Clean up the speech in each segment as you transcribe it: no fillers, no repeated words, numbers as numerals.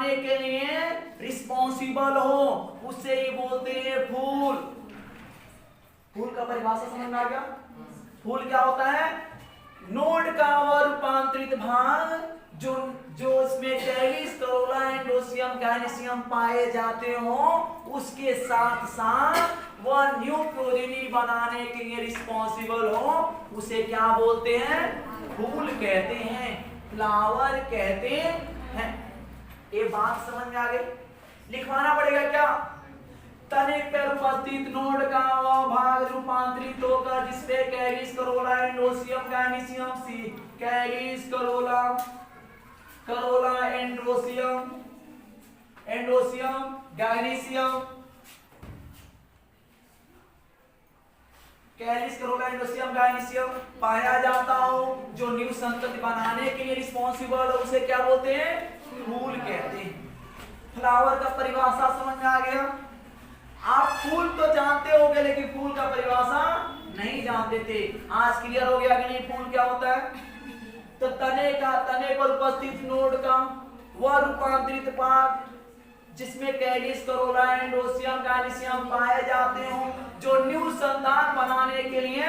बनाने के लिए रिस्पॉन्सिबल हो, उसे ही बोलते हैं फूल। फूल का परिभाषा समझ में आ गया? फूल क्या होता है? नोड का रूपांतरित भाग जो इसमें कैलिस, करोला, एंडोसियम, गायनेसियम पाए जाते हो, उसके साथ साथ वह न्यू प्रोजेनी बनाने के लिए रिस्पॉन्सिबल हो, उसे क्या बोलते हैं? फूल कहते हैं, फ्लावर कहते हैं। ये बात समझ में आ गई? लिखवाना पड़ेगा क्या? तने पर उपस्थित नोड का वह भाग रूपांतरित होकर जिसपे calyx, corolla, androecium, gynoecium, C calyx, corolla, androecium, gynoecium, calyx, corolla, androecium, gynoecium पाया जाता हो, जो न्यू संतति बनाने के लिए रिस्पॉन्सिबल हो, उसे क्या बोलते हैं? फूल कहते हैं। फ्लावर का परिभाषा समझ में आ गया? आप फूल तो जानते होंगे, लेकिन फूल का परिभाषा नहीं जानते थे। आज क्लियर हो गया कि नहीं फूल क्या होता है? तो तने पर उपस्थित नोड का वह रूपांतरित भाग जिसमें कैलिस, करोला, एंडोसियम, गायनेसियम पाए जाते हो, जो न्यू संतान बनाने के लिए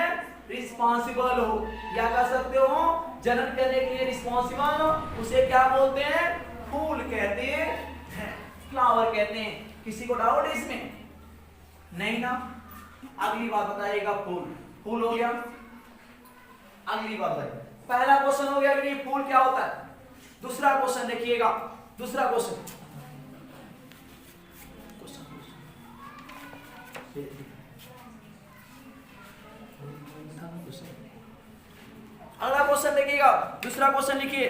रिस्पॉन्सिबल हो, या कह सकते हो जनन करने के लिए रिस्पॉन्सिबल हो, उसे क्या बोलते हैं? फूल कहते हैं, फ्लावर कहते हैं। किसी को डाउट है इसमें? नहीं ना? अगली बात बताइएगा। फूल हो गया, अगली बात बताइए। पहला क्वेश्चन हो गया कि फूल क्या होता है। दूसरा क्वेश्चन देखिएगा, दूसरा क्वेश्चन अगला क्वेश्चन देखिएगा, दूसरा क्वेश्चन लिखिए।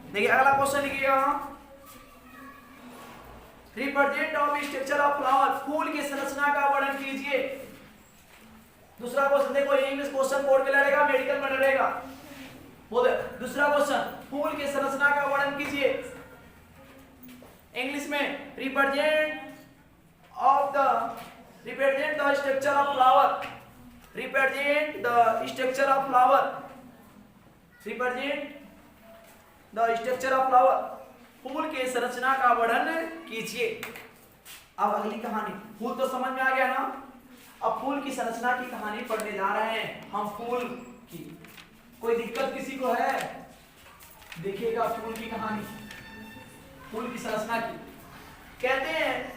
देखिए अगला क्वेश्चन लिखिएगा, represent of structure of flower, फूल की संरचना का वर्णन कीजिए। दूसरा क्वेश्चन देखो, इंग्लिश क्वेश्चन बोर्ड पे लड़ेगा, मेडिकल में लड़ेगा। बोले दूसरा क्वेश्चन, फूल की संरचना का वर्णन कीजिए। इंग्लिश में represent the structure of flower, represent the structure of flower, represent the structure of flower, फूल के संरचना का वर्णन कीजिए। अब अगली कहानी, फूल तो समझ में आ गया ना? अब फूल की संरचना की कहानी पढ़ने जा रहे हैं हम। फूल की कोई दिक्कत किसी को है? देखिएगा फूल की कहानी, फूल की संरचना की। कहते हैं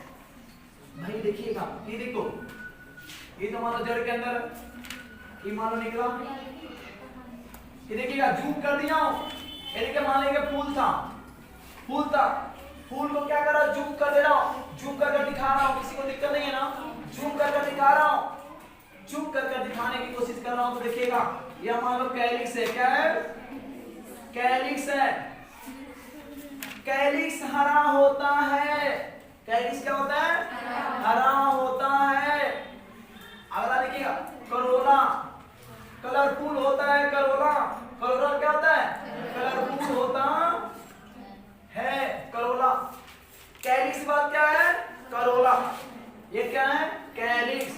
भाई, देखिएगा ये देखो, ये तो मानो जड़ के अंदर, ये मानो निकला, ये देखिएगा जूम कर दिया, ये देखिए मान लीजिए फूल था, फूल को क्या कर रहा हूं? जूम कर दे रहा हूं, जूम कर दिखा रहा हूं। किसी को दिक्कत नहीं है ना? जूम कर दिखा रहा हूं, जूम कर दिखाने की कोशिश कर रहा हूं। तो देखिएगा यह मान लो कैलिक्स है। क्या है? कैलिक्स है। कैलिक्स हरा होता है। कैलिक्स क्या होता है? हरा होता है। अगला देखिएगा, करोला, कलरफुल होता है। करोला क्या होता है? कलरफुल होता है करोला। कैलिक्स बात क्या है? करोला। ये क्या है? कैलिक्स।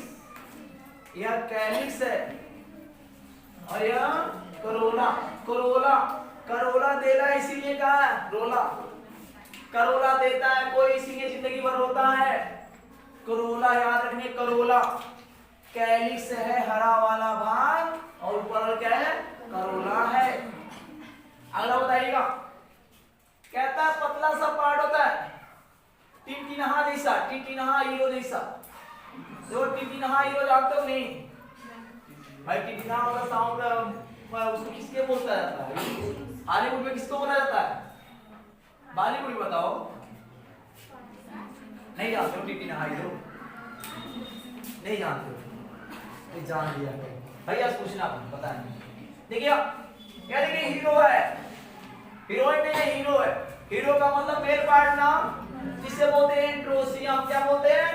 यह कैलिक्स है और यह करोला। करोला देला इसीलिए कहा है रोला। करोला देता है कोई, इसीलिए जिंदगी भर होता है। करोला याद रखने, करोला। कैलिक्स है हरा वाला भाग, और ऊपर क्या है? करोला है। अगला बताइएगा, कहता है पतला सा पार्ट होता है, टिनटिनहा जैसा, टिनटिनहा हीरो जैसा। जो टिनटिनहा हीरो जानते हो नहीं भाई? टिनटिनहा वाला साउंड उसको किसके बोलता जाता है? हॉलीवुड में किसको बोला जाता है? बॉलीवुड में बताओ। नहीं जानते हो टिनटिनहा हीरो? नहीं जानते हो? नहीं जान लिया भैया, पूछना पता नहीं। देखिए क्या, देखिए हीरो है, हीरोइन नहीं है, हीरो है। हीरो का मतलब मेल पार्ट ना, जिसे बोलते हैं एंड्रोसियम। क्या बोलते हैं?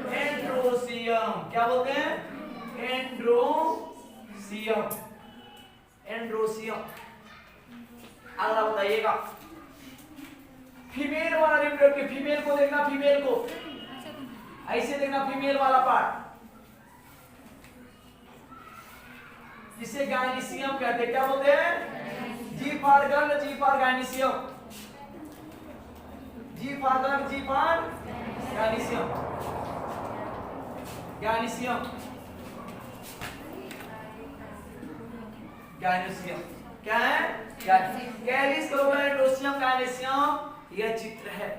एंड्रोसियम। क्या बोलते हैं? एंड्रोसियम। एंड्रोसियम। अगला बताइएगा, फीमेल वाला रिप्रोडक्टिव। फीमेल को देखना, फीमेल को ऐसे देखना, फीमेल वाला पार्ट। जिसे गायनीसियम कहते हैं। क्या बोलते हैं? G for girl, G for gynoecium, G for girl, G for gynoecium, gynoecium, gynoecium क्या है? कैलिस करोला एंडोसियम गायनीसियम यह चित्र है।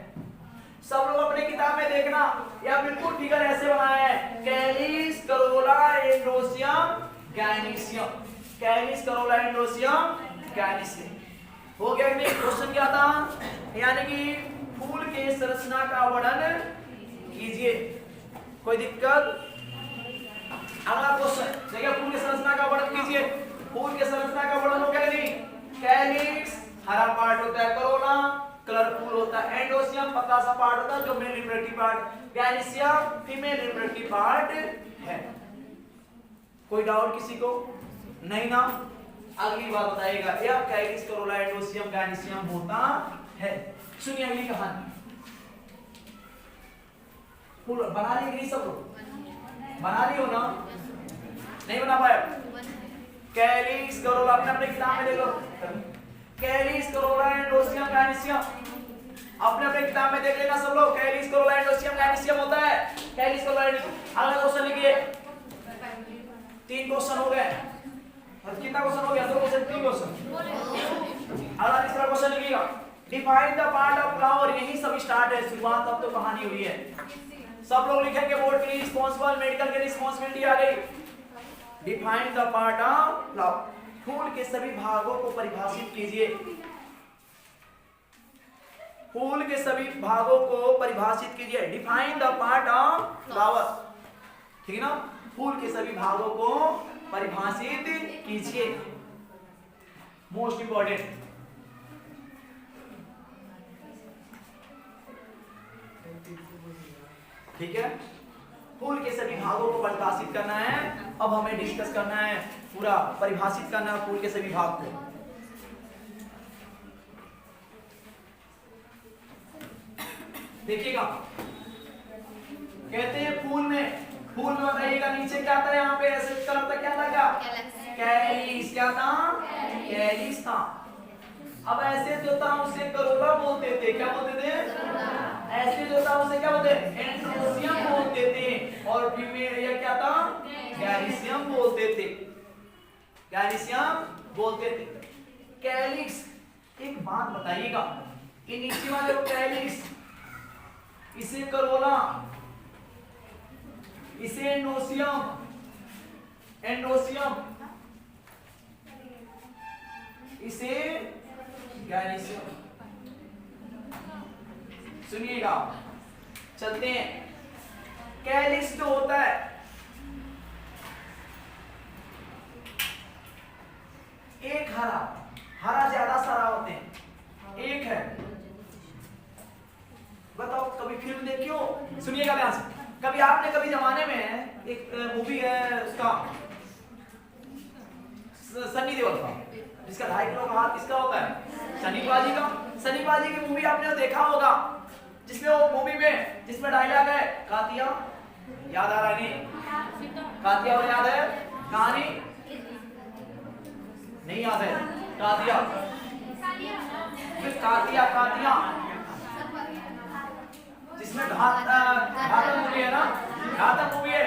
सब लोग अपने किताब में देखना, यह बिल्कुल फिगर ऐसे बनाया है, calyx corolla androecium gynoecium, calyx corolla androecium gynoecium. हो गया कि क्वेश्चन क्या था? यानी कि फूल के संरचना का वर्णन कीजिए। कोई दिक्कत? अगला क्वेश्चन देखिए, फूल के संरचना का वर्णन कीजिए। फूल के संरचना का वर्णन हो गया नहीं? कैलिक्स हरा पार्ट होता है, करोला कलरफुल होता है, एंडोसियम पतला सा पार्ट होता है जो male reproductive part, gynoecium female reproductive part है। कोई डाउट किसी को? नहीं ना? अगली बार बताइएगा, यह कैलिक्स करोला एंडोसियम गायनीसियम होता है। सुनिए अगली कहानी। फूल बना लिए कि नहीं? सब लोग बना लियो ना? नहीं बना पाए? कैलिक्स करोला अपने अपने किताब में देख लो, कैलिक्स करोला एंडोसियम गायनीसियम अपने अपने किताब में देख लेना सब लोग। कैलिक्स करोला एंडोसियम गायनीसियम होता है, कैलिक्स करोला एंडोसियम। अगला क्वेश्चन लिखिए। 3 क्वेश्चन हो गए, और कितना क्वेश्चन हो गया? 2 क्वेश्चन, 3 क्वेश्चन। अगला तीसरा क्वेश्चन लिखिएगा, define the part of flower. यही सब स्टार्ट है, शुरुआत अब तो कहानी हुई है। सब लोग लिखेंगे बोर्ड के लिए रिस्पांसिबल, मेडिकल के रिस्पांसिबिलिटी आ गई। Define the part of flower, फूल के सभी भागों को परिभाषित कीजिए। फूल के सभी भागों को परिभाषित कीजिए। Define the part of flower, ठीक है ना? फूल के सभी भागों को परिभाषित कीजिए। Most important. ठीक है, फूल के सभी भागों को परिभाषित करना है। अब हमें डिस्कस करना है, पूरा परिभाषित करना है फूल के सभी भाग को। देखिएगा, कहते हैं फूल में बताइएगा नीचे क्या था? यहाँ पे ऐसे कलर था, क्या था? क्या कैलिक्स, क्या था? कैलिक्स था। अब ऐसे जो था उसे करोला बोलते थे। क्या बोलते थे? ऐसे जो था उसे क्या बोलते हैं? एंडोसियम बोलते थे। और फीमेल या क्या था? गायनीसियम बोलते थे, गायनीसियम बोलते थे। कैलिक्स, एक बात बताइएगा, ये नीचे वाले कैलिक्स, इसे करोला, इसे एंडोसियम, इसे गायनीसियम। सुनिएगा, चलते हैं। कैलिक्स जो होता है, एक हरा ज्यादा सारा होते हैं, एक है। बताओ कभी फिल्म देखी हो? सुनिएगा ध्यान से। कभी आपने कभी जमाने में एक मूवी है उसका, सन्नी देओल का, जिसका 2.5 किलो का हाथ किसका होता है? सनी पाजी का। सनी पाजी की मूवी आपने देखा होगा, जिसमें वो मूवी में जिसमें डायलॉग है कातिया, याद आ रहा नहीं? कातिया और याद है? कहानी नहीं याद है? कातिया, कातिया जिसमें घातक मूवी है ना, घातक मूवी है।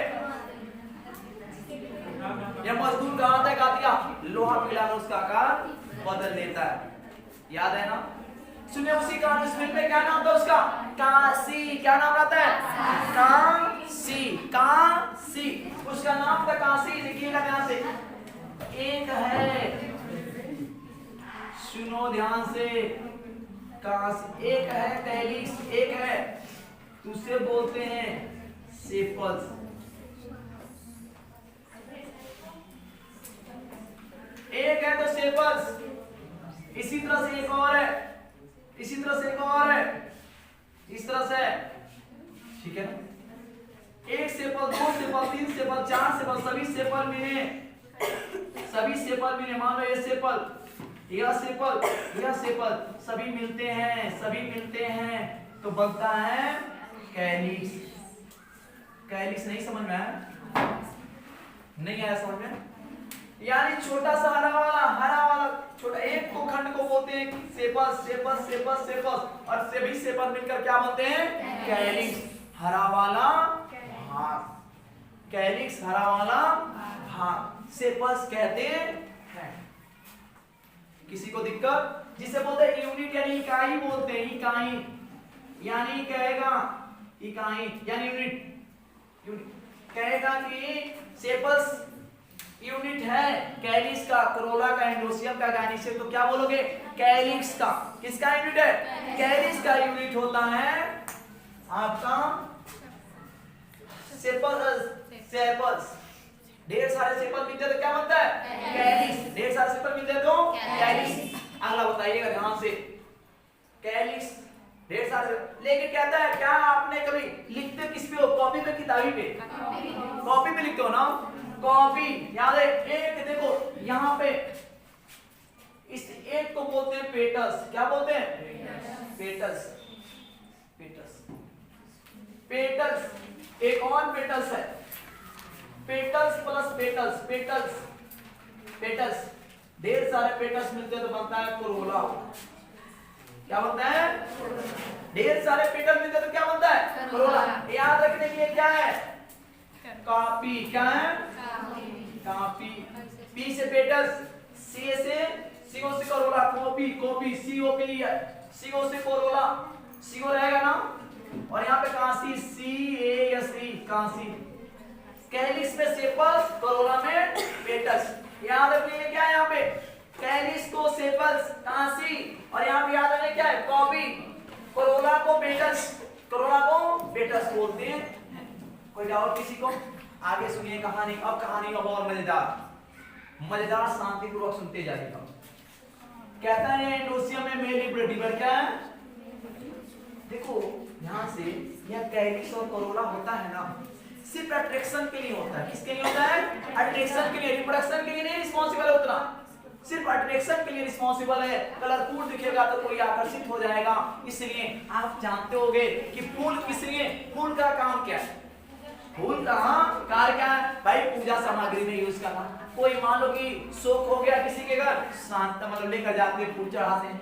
यह मजदूर कहाँ आता है? कातिया, लोहा पिलाकर उसका आकार बदल देता है, याद है ना? सुनिए, उसी का फिल्म में क्या नाम था उसका? काशी। क्या नाम रहता है? काशी। उसका नाम था काशी। लिखिएगा ध्यान से। एक है, सुनो ध्यान से, काशी एक है, कैलिक्स एक है, दूसरे बोलते हैं सेपल्स। एक है तो सेपल्स, इसी तरह से एक और है, इसी तरह से एक और है, इस तरह से, ठीक है ना? 1 सेपल, 2 सेपल, 3 सेपल, 4 सेपल, सभी सेपल मिले, मान लो ये सेपल, यह सेपल सभी मिलते हैं तो बनता है कैलिक्स। कैलिक्स नहीं समझ में आया? नहीं आया समझ में? यानी छोटा सा हरा वाला छोटा एक को खंड को बोलते हैं सेपस सेपस सेपस सेपस और सभी सेपस मिलकर क्या बोलते हैं कैलिक्स। हरा वाला भाग, कैलिक्स हरा वाला भाग सेपस कहते हैं। किसी को दिक्कत? जिसे बोलते हैं यूनिट यानी इकाई बोलते हैं, इकाई यानी कहेगा इकाई यानी यूनिट कहेगा कि सेपस यूनिट है कैलिक्स का, करोला का, एंडोसियम का, गायनीशियम, तो क्या बोलोगे कैलिक्स का। किसका यूनिट है? कैलिक्स का यूनिट होता है आपका सेपस। सेपस ढेर सारे सेपस मिलते तो क्या बनता है कैलिक्स। ढेर सारे सेपस मिलते तो कैलिक्स। अगला बताइएगा ध्यान से, कैलिक्स ढेर सारे, लेकिन कहता है क्या आपने कभी लिखते किस पे हो? कॉपी पे, किताबी पे? कॉपी पे लिखते हो ना, कॉपी। याद है एक देखो यहाँ पे इस एक को बोलते हैं पेटस। क्या बोलते हैं? पेटस। पेटस पेटस एक और पेटस है, petals plus petals, petals petals ढेर सारे पेटल्स मिलते हैं तो बनता है कोरोला। क्या बनता है? ढेर सारे पेटल मिलते हैं तो क्या बनता है कोरोला। याद रखने के लिए क्या है? कॉपी। क्या है? कॉपी। पी से पेटल्स, सी से सीओ से Corolla, copy copy COP, CO से कोरोला, सीओ रहेगा ना, और यहाँ पे कांसी सी A S E Kansi. Calyx में सेपल्स, कोरोला में पेटल्स। याद रखिए क्या है यहाँ पे? कैलिक्स को सेपल्स कांसी और यहाँ पे याद रखिए क्या है कॉपी। कोरोला को पेटल्स, कोरोला को पेटल्स बोलते हैं। कोई डाउट किसी को? आगे सुनिए कहानी। अब कहानी अब और मजेदार शांतिपूर्वक सुनते जाइएगा। कहता है एंडोसियम में मेल रिप्रोडक्टिव क्या है? देखो ध्यान से, यह कैलिक्स और कोरोला होता है ना, सिर्फ अट्रैक्शन के लिए होता है। किसके लिए होता है? अट्रैक्शन के लिए, रिप्रोडक्शन के लिए नहीं रिस्पांसिबल है उतना, सिर्फ अट्रैक्शन के लिए रिस्पांसिबल है। कलरफुल दिखेगा तो कोई आकर्षित हो जाएगा। इसलिए आप जानते होंगे कि फूल किस लिए, फूल का काम क्या है? फूल का कार्य क्या है भाई? पूजा सामग्री में यूज करना। कोई मान लो कि शोक हो गया किसी के घर, शांत मतलब लेकर जाते हैं, फूल चढ़ाते हैं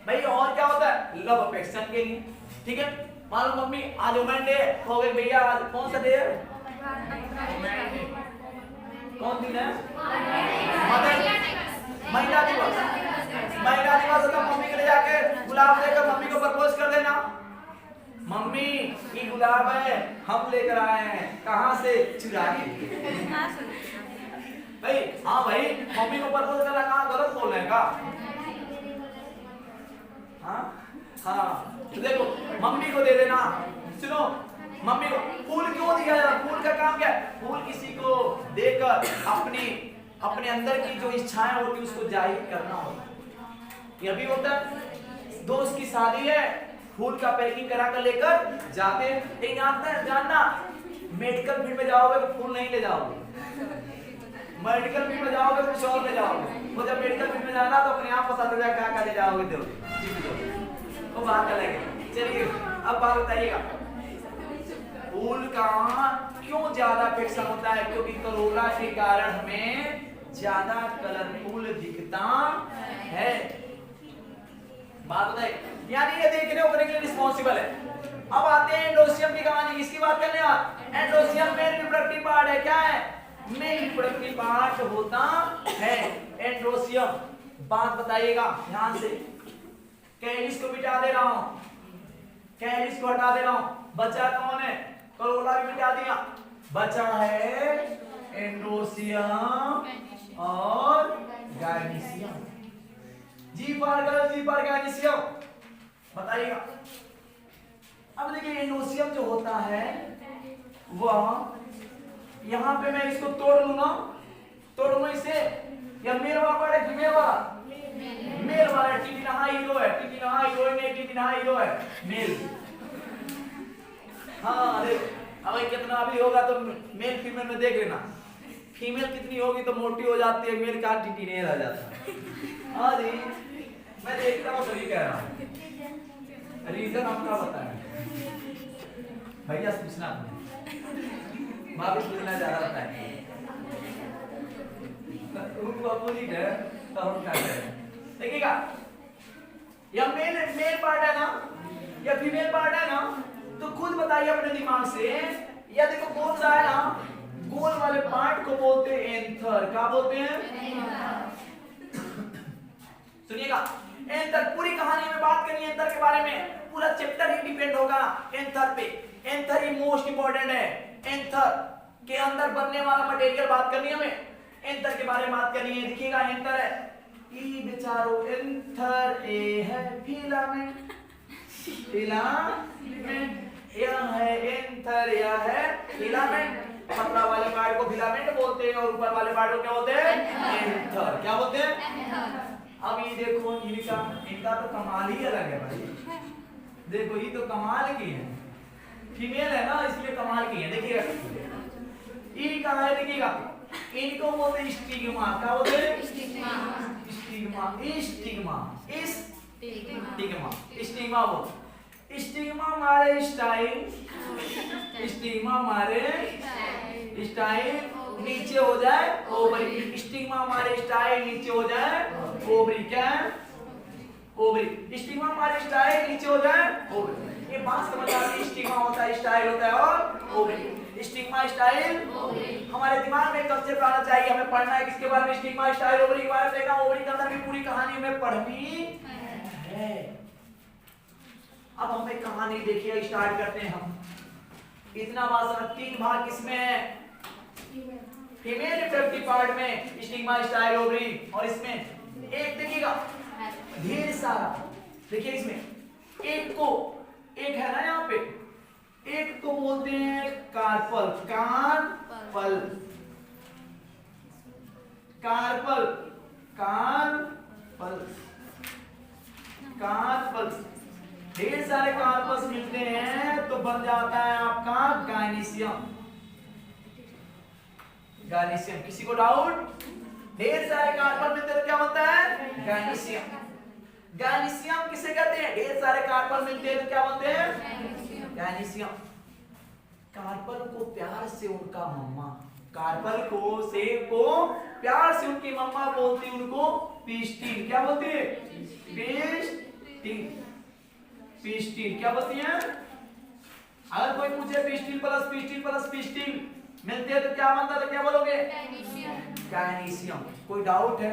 भाई। और क्या होता है? लव अफेक्शन के लिए। ठीक है, मान लो मम्मी आज वुमेन डे हो गए भैया, आज कौन सा डे है? कौन दिन है? महिला दिवस। महिला दिवस तो मम्मी के ले जाके गुलाब लेकर मम्मी को प्रपोज कर देना। मम्मी ये गुलाब है, हम लेकर आए हैं। कहाँ से? चुरा के। भाई हाँ भाई, मम्मी को प्रपोज करना कहाँ गलत बोल रहे हैं का? हाँ तो देखो मम्मी को दे देना। सुनो, मम्मी को फूल क्यों दिया जाता? फूल का काम क्या है? फूल किसी को देकर अपने अंदर की जो इच्छाएं होती है उसको जाहिर करना होता है। यह भी होता है। दोस्त की शादी है, फूल का पैकिंग करा कर लेकर जाते हैं। लेकिन जानना मेडिकल फील्ड में जाओगे तो फूल नहीं ले जाओगे, मेडिकल फील्ड में जाओगे तो कुछ और ले जाओगे। वो जब मेडिकल फील्ड में जाना तो अपने आप पता चल जाएगा क्या क्या ले जाओगे। तो बात करेंगे। चलिए अब बात बताइएगा, फूल का क्यों ज्यादा अफेक्शन होता है? क्योंकि कोरोला के कारण हमें ज्यादा कलरफुल दिखता है। बात बताइए, यानी ये देखने उकरने के लिए रिस्पॉन्सिबल है। अब आते हैं एंडोसियम की कहानी। इसकी बात करने आप, एंडोसियम मेल रिप्रोडक्टिव पार्ट है। क्या है? मेल रिप्रोडक्टिव पार्ट होता है एंडोसियम। बात बताइएगा ध्यान से। कैलिक्स को मिटा दे रहा हूं, कैलिक्स को हटा दे रहा हूं। बचा कौन है? कोरोला भी मिटा दिया, बचा है एंडोसियम और गायनीशियम। जी पर गर्ल, जी पर गायनीशियम। बताइएगा। अब देखिए एंडोसियम जो होता है वह, यहां पे मैं इसको तोड़ लूं ना, तोड़ लूं इसे। या मेल वाला पार्ट है, फीमेल वाला? मेल वाला। टीटी नहा हीरो है, टीटी नहा हीरोइन है, टीटी नहा हीरो है, मेल। हाँ देख, अब कितना भी होगा तो मेल फीमेल में देख लेना। फीमेल कितनी होगी तो मोटी हो जाती है, मेल का टीटी नहीं रह जाता। हाँ जी, मैं देखता हूँ सही कह रहा हूँ। रीजन आपका बताएं भैया, पूछना आपने, भाभी पूछना जा रहा है। अपोजिट है तो हम क्या करें? देखिएगा, या मेल पार्ट है ना या फीमेल पार्ट है ना, तो खुद बताइए अपने दिमाग से। या देखो कौन सा है ना, गोल वाले पार्ट को बोलते हैं एंथर। क्या बोलते हैं? सुनिएगा, एंथर पूरी कहानी में बात करनी है एंथर के बारे में, पूरा चैप्टर ही डिपेंड होगा एंथर पे। एंथर ही मोस्ट इंपॉर्टेंट है। एंथर के अंदर बनने वाला मटेरियल बात करनी है हमें, एंथर के बारे में बात करनी है। देखिएगा, एंथर है ई बेचारो, एंथर ए है फिलामेंट, फिलामेंट यह है एंथर, यह है फिलामेंट। पतला वाले पार्ट को फिलामेंट बोलते हैं और ऊपर वाले पार्ट को क्या बोलते हैं? एंथर। क्या बोलते हैं? अब ये देखो, इनका तो कमाल ही अलग है भाई। देखो ये तो कमाल की है, फीमेल है ना इसलिए कमाल की है। देखिएगा ई कहाँ है, देखिएगा इनको बोलते हैं स्टिग्मा। क्या बोलते हैं? Stigma, stigma, stigma, stigma, stigma बोल। स्टिग्मा मारे स्टाइल, स्टिग्मा मारे स्टाइल नीचे हो जाए ओवरी। स्टिग्मा हमारे स्टाइल नीचे हो जाए ओवरी। क्या है? ओवरी। स्टिग्मा हमारे स्टाइल नीचे हो जाए ओवरी। ये बात समझ आ गई, स्टिग्मा होता है, स्टाइल होता है और ओवरी। स्टिग्मा, स्टाइल, हमारे दिमाग में कंसेप्ट आना चाहिए। हमें पढ़ना है किसके बारे में? स्टिग्मा, स्टाइल, ओवरी के बारे में देखना। ओवरी के अंदर भी पूरी कहानी में पढ़नी है। अब हमें कहानी देखिए, स्टार्ट करते हैं हम। इतना बात, 3 भाग किसमें है? फीमेल रिप्रोडक्टिव पार्ट में, स्टिग्मा, स्टाइल, ओवरी, और इसमें एक देखिएगा ढेर सारा। देखिए इसमें एक है ना यहाँ पे, एक को बोलते हैं carpal, carpal, carpal, carpal, carpal. ढेर सारे कार्पल्स मिलते हैं तो बन जाता है आपका गायनीशियम। गायनीशियम, किसी को डाउट? ढेर सारे कार्बन मिलते तो क्या बनता है? गायनीशियम। गायनीशियम किसे कहते हैं? ढेर सारे कार्बन मिलते हैं तो क्या बनते हैं? गायनीशियम। कार्बन को प्यार से उनका मम्मा, कार्बन को सेब को प्यार से उनकी मम्मा बोलती, उनको पिस्टिल। क्या बोलती है? Pistil, pistil. क्या बोलती है? अगर कोई पूछे pistil plus pistil plus pistil मिलते हैं तो क्या बनता है, तो क्या बोलोगे? गायनीशियम। कोई डाउट है?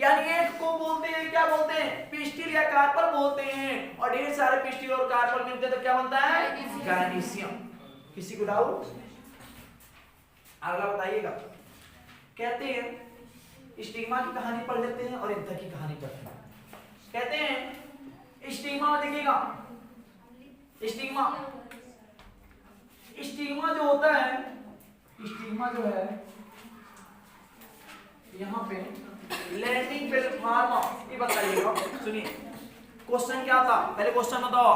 यानी एक को बोलते हैं, क्या बोलते हैं? पिस्टिल या कार्पल बोलते हैं, और ढेर सारे पिस्टिल और कार्पल मिलते हैं तो क्या बनता है? गायनीशियम। किसी को डाउट? अगला बताइएगा। कहते हैं स्टिग्मा की कहानी पढ़ लेते हैं और एंथर की कहानी पढ़ते हैं। कहते हैं स्टिग्मा में देखिएगा, स्टिग्मा, स्टिग्मा जो होता है, स्टिग्मा जो है यहाँ पे लैंडिंग प्लेटफॉर्म, ये बताइएगा। सुनिए क्वेश्चन क्या था, पहले क्वेश्चन बताओ।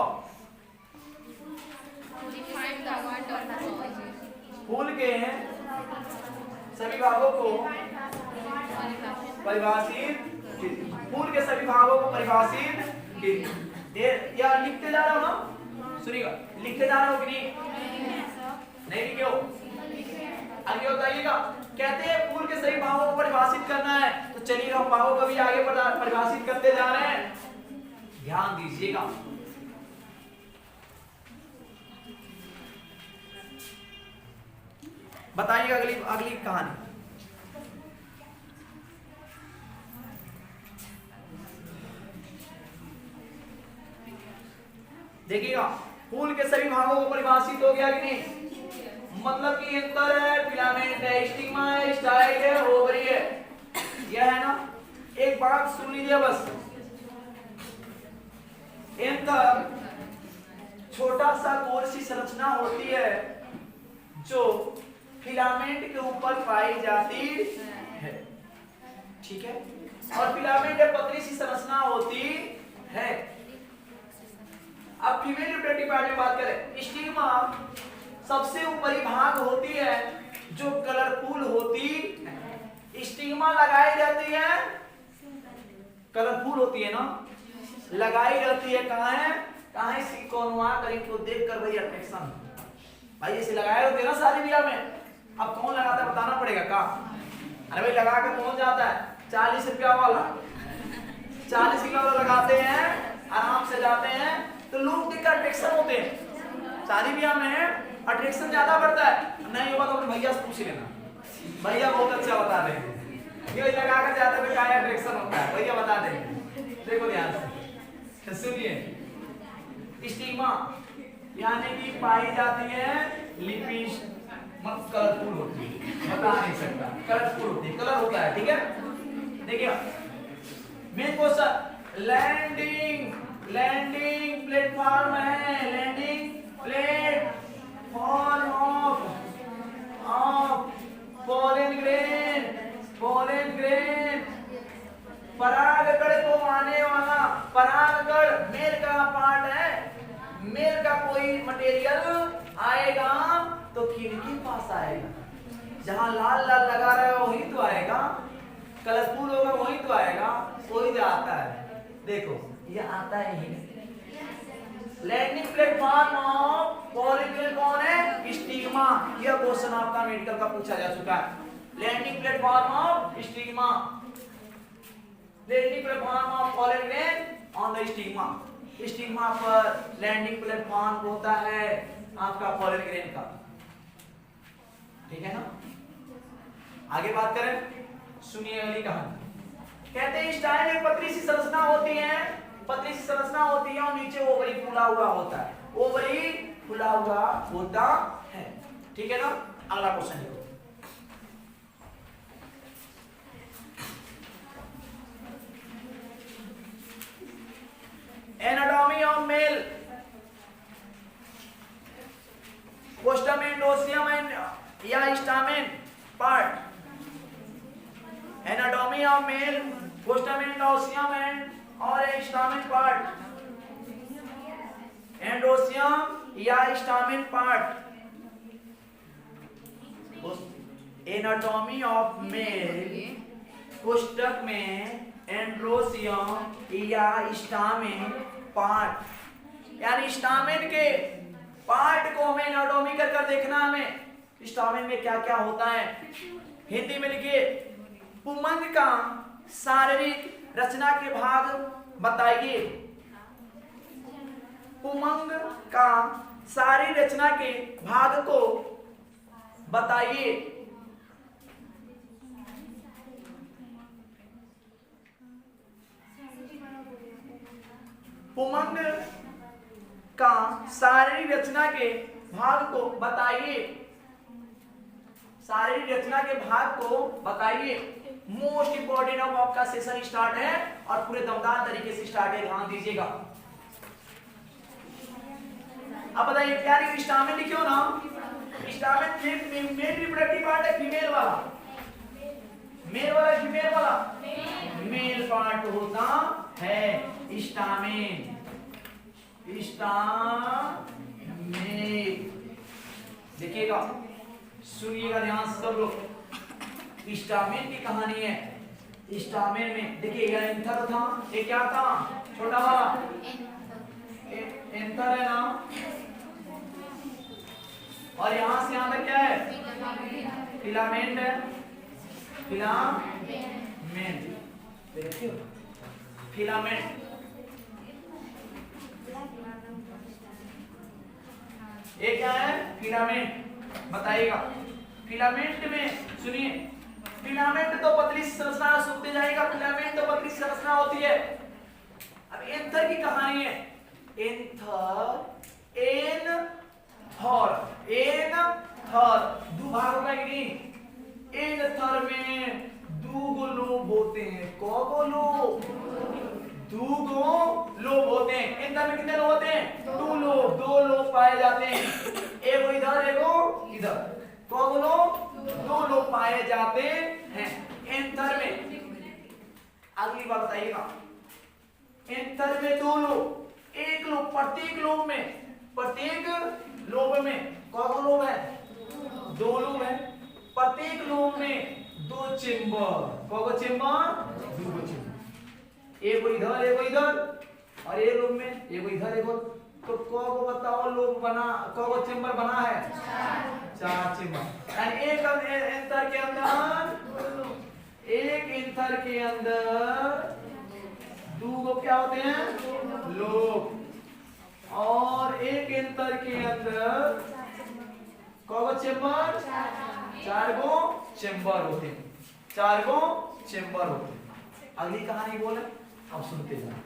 फूल के सभी भागों को परिभाषित, फूल के सभी भागों को परिभाषित, या लिखते जा रहे हो ना? सुनिएगा, लिखते जा रहे हो कि नहीं लिखे हो? आगे बताइएगा। कहते हैं फूल के सही भागों को परिभाषित करना है, तो चलिए हम भागों को भी आगे परिभाषित करते जा रहे हैं। ध्यान दीजिएगा। बताइएगा अगली अगली कहानी। देखिएगा, फूल के सभी भागों को परिभाषित हो गया कि नहीं? मतलब कि एंथर है, फिलामेंट है, स्टिग्मा है, स्टाइल है, ओवरी है। यह है ना? एक बात सुन लीजिए बस। एंथर छोटा सा गोल सी संरचना होती है जो फिलामेंट के ऊपर पाई जाती है, ठीक है? और फिलामेंट एक पतली सी संरचना होती है। अब फीमेल रिप्रोडक्टिव पार्ट में बात करें, स्टिग्मा सबसे ऊपरी भाग होती है जो कलरफुल होती है। स्टिग्मा लगाई जाती है, कलरफुल होती है ना, लगाई जाती है। कहाँ है? कहाँ है? सिकोनवा करीब को देखकर भाई अट्रैक्शन, भाई ऐसे लगाए होते हैं ना शादी ब्याह में। अब कौन लगाता है बताना पड़ेगा। का अरे भाई लगा के पहुंच जाता है 40 रुपया वाला, 40 रुपया वाला लगाते हैं, आराम से जाते हैं, तो लोग देख अट्रैक्शन होते हैं। शादी ब्याह में अट्रैक्शन ज्यादा बढ़ता है। नहीं होगा तो अपने भैया से पूछ लेना, भैया बहुत अच्छा बता देंगे। ये लगा कर जाते हैं क्या अट्रैक्शन होता है, भैया बता देंगे। देखो ध्यान से सुनिए, स्टिग्मा यानी कि पाई जाती है लिपिस मत कलरफुल होती है, बता नहीं सकता, कलरफुल होती है, कलर होता है, ठीक है। देखिए मेन क्वेश्चन, लैंडिंग प्लेटफॉर्म है, landing platform of pollen grain परागकण को आने वाला, परागकण मेल का पार्ट है, मेल का कोई मटेरियल आएगा तो किनके पास आएगा, जहां लाल लाल लगा रहे हो वही तो आएगा, कलरफुल होगा वही तो आएगा, वही तो आता है। देखो ये आता है ही। लैंडिंग प्लेटफॉर्म ऑफ पॉलीग्रेन कौन है? स्टिग्मा। यह क्वेश्चन आपका मेडिकल का पूछा जा चुका है। Landing platform of stigma, landing platform of pollen grain on the stigma. Stigma पर लैंडिंग प्लेटफॉर्म होता है आपका पॉलीग्रेन का, ठीक है ना। आगे बात करें, सुनिए अगली कहानी। कहते हैं स्टाइल में पतली सी संरचना होती है, पतली सी संरचना होती है और नीचे ओवरी फूला हुआ होता है, ओवरी फूला हुआ होता है, ठीक है ना। अगला क्वेश्चन देखो, एनाटॉमी ऑफ मेल पोस्टामेन ओसियम एंड या stamen part, anatomy of male पोस्टामेन ओसियम एंड और स्टामेन पार्ट, एंडोसियम या stamen part. Anatomy of male कोष्ठक में एंड्रोसियम या स्टामेन पार्ट, यानी स्टामेन के पार्ट को हमें एनाटॉमी कर देखना, हमें स्टामेन में क्या क्या होता है। हिंदी में लिखिए, पुमंग का शारीरिक रचना के भाग बताइए, पुमंग का शारीरिक रचना के भाग को बताइए। पुमंग का शारीरिक रचना के भाग को बताइए, शारीरिक रचना के भाग को बताइए। मोस्ट इंपोर्टेंट ऑफ आपका सेशन स्टार्ट है और पूरे दमदार तरीके से स्टार्ट है, ध्यान दीजिएगा। अब बताइए क्या लिखे, स्टामेन लिखियो ना। स्टामेन मेल रिप्रोडक्टिव पार्ट है, फीमेल वाला, मेल वाला फीमेल वाला, मेल पार्ट होता है स्टामेन, स्टामेन। देखिएगा, सुनिएगा ध्यान से सब लोग। स्टामेन की कहानी है। स्टामेन में देखिए यह एंथर था, ये क्या था, छोटा वाला एंथर है ना, और यहां से यहां तक क्या है, फिलामेंट है, फिलामेंट, देखिए फिलामेंट। ये क्या है, फिलामेंट, बताइएगा। फिलामेंट में सुनिए, फिलामेंट तो पतली संरचना सुनते जाएगा, फिलामेंट तो पतली संरचना होती है। अब एंथर की कहानी है, एंथर, एंथर दो भाग होगा कि नहीं। एंथर में दो लोब होते हैं, कौगो लोब, दो लोब होते हैं। एंथर में कितने लोब होते हैं, दो लोब पाए जाते हैं, एगो इधर एगो इधर, कौगो लोब, दो लोब पाए जाते हैं एंथर में। अगली बात बताइएगा, एंथर में दो लोब, एक लोब, प्रत्येक लोब में कौन लोब है, दो लोब है, प्रत्येक लोब में दो चेंबर, कौन चेंबर, दो चेंबर, एक इधर और एक लोब में एक इधर एक, तो कौन बताओ लोब बना, कौन चेंबर बना है, चार चेंबर। एक एंथर के अंदर एक एंथर के अंदर दो क्या होते हैं लोब, और एक एंथर के अंदर कौन चेंबर, 4 गो चेंबर होते हैं, 4 गो चेंबर होते हैं। अगली कहानी बोले, अब सुनते जाओ।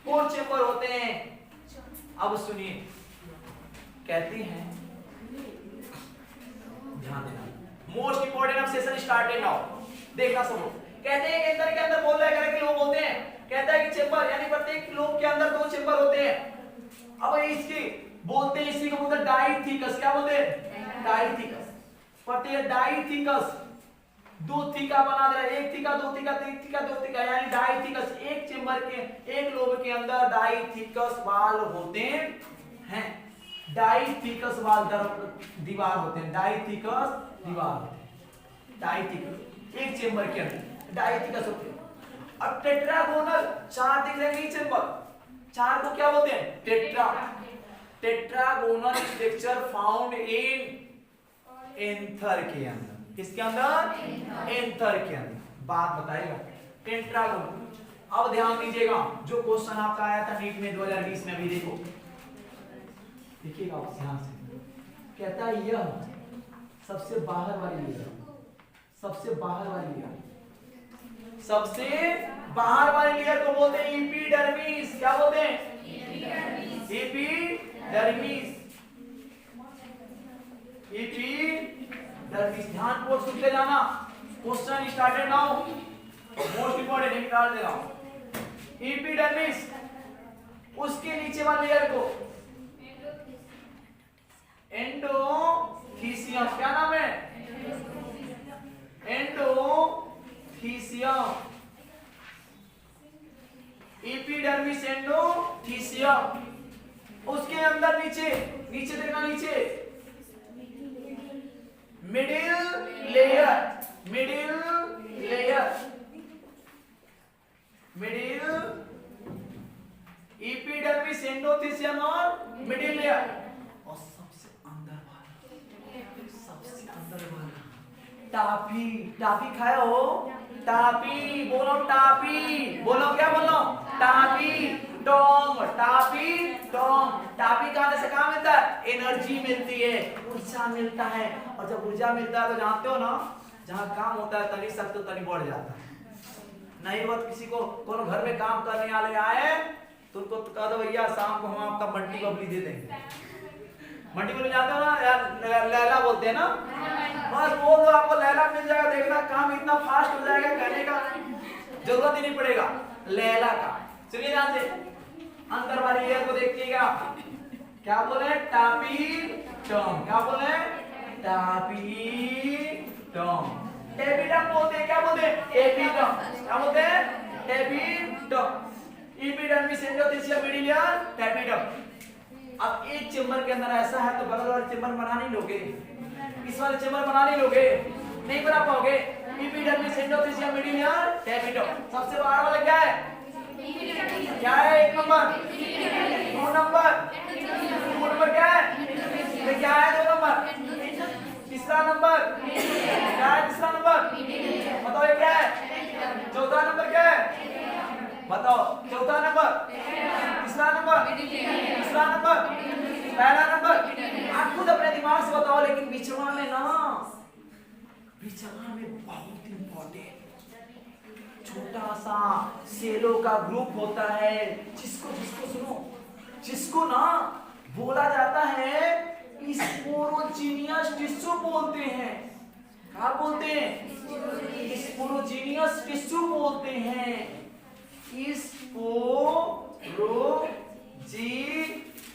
कौन चेंबर होते हैं, अब सुनिए। कहते हैं, ध्यान देना, मोस्ट इंपोर्टेंट अब सेशन स्टार्टेड नाउ, देखना सब लोग। कहते हैं एंथर के अंदर बोल रहे हैं कि लोब होते हैं, कहता है कि चेंबर यानी प्रत्येक लोब के अंदर 2 चेंबर होते हैं। अब इसकी बोलते हैं, इसी को बोलते हैं डाइथिकस। क्या बोलते हैं, डाइथिकस। प्रत्येक डाइथिकस, 2 थीका बना दे रहा है, 1 थीका 2 थीका 3 थीका 2 थीका यानी डाइथिकस। एक चेंबर के, एक लोब के अंदर डाइथिकस वाल होते हैं। डाइथिकस वाल दीवार होते हैं, डाइथिकस दीवार होते हैं, डाइथिकस एक चेंबर के अंदर डाइथिकस होते हैं। अब टेट्रागोनल 4 दिख रहे हैं चेंबर, 4 को क्या बोलते हैं, tetra. Tetragonal structure found in anther के अंदर, किसके अंदर, एंथर के अंदर। बात बताएगा टेट्रागोनल। अब ध्यान दीजिएगा, जो क्वेश्चन आपका आया था नीट में 2020 में, भी देखो देखिएगा ध्यान से। कहता है यह सबसे बाहर वाली लेयर, सबसे बाहर वाली लेयर, सबसे बाहर वाली लेयर को बोलते हैं एपिडर्मिस। क्या बोलते हैं, एपिडर्मिस। एपिडर्मिस, ध्यान पूर्वक सुनते जाना। Question started now, most important निकाल दे रहा हूं। एपिडर्मिस, उसके नीचे वाली लेयर को एंडोथीसियम, क्या नाम है, एंडोथीसियम। एपिडर्मिस एंडोथीसियम, उसके अंदर नीचे, नीचे देखना, नीचे middle layer, middle layer, middle epidermis endothecium और मिडिल लेयर। और सबसे अंदर वाला, सबसे अंदर वाला टाफी। टाफी खाया हो, टाफी बोलो, टाफी बोलो, क्या बोलो, toffee Tong, toffee Tong. Toffee खाने से क्या मिलता है, एनर्जी मिलती है, ऊर्जा मिलता है। और जब ऊर्जा मिलता है तो जानते हो ना, जहां काम होता है तनी सख्त तनी बढ़ जाता है। नहीं वो किसी को कोनो घर में काम करने वाले आए तो उनको कह दो भैया शाम को हम आपका मल्टी बबली दे देंगे। मल्टी बबली जाते हो ना यार, लैला बोलते हैं ना, बस बोल दो आपको लैला मिल जाएगा। देखना काम इतना फास्ट हो जाएगा, कहने का जरूरत ही नहीं पड़ेगा, लैला का। चलिए ध्यान से, अंदर वाली लेयर को देखिएगा। क्या बोले, टापी टोंग। क्या बोले, टापी टोंग। एपिडर्म बोलते हैं, क्या बोलते हैं, एपिडर्म। क्या बोलते हैं, epiderm. Epidermis endothecium middle layer epiderm. अब एक चेंबर के अंदर ऐसा है तो बगल वाले चेंबर बना नहीं लोगे, इस वाले चेंबर बना नहीं लोगे, नहीं बना पाओगे। Epidermis endothecium middle layer epiderm. सबसे बाहर वाला क्या है, क्या है, 1 नंबर, 2 नंबर, 2 नंबर क्या है, ये क्या है, 2 नंबर, तीसरा नंबर क्या है, तीसरा नंबर बताओ, ये क्या है, चौथा नंबर क्या है, बताओ, चौथा नंबर, तीसरा नंबर, तीसरा नंबर, पहला नंबर। आप खुद अपने दिमाग से बताओ, लेकिन बिचवा में ना, बिचवा में बहुत इंपॉर्टेंट छोटा सा सेलों का ग्रुप होता है, जिसको जिसको सुनो, जिसको ना बोला जाता है स्पोरोजीनियस टिश्यू बोलते हैं। क्या बोलते हैं, स्पोरोजीनियस टिश्यू बोलते हैं,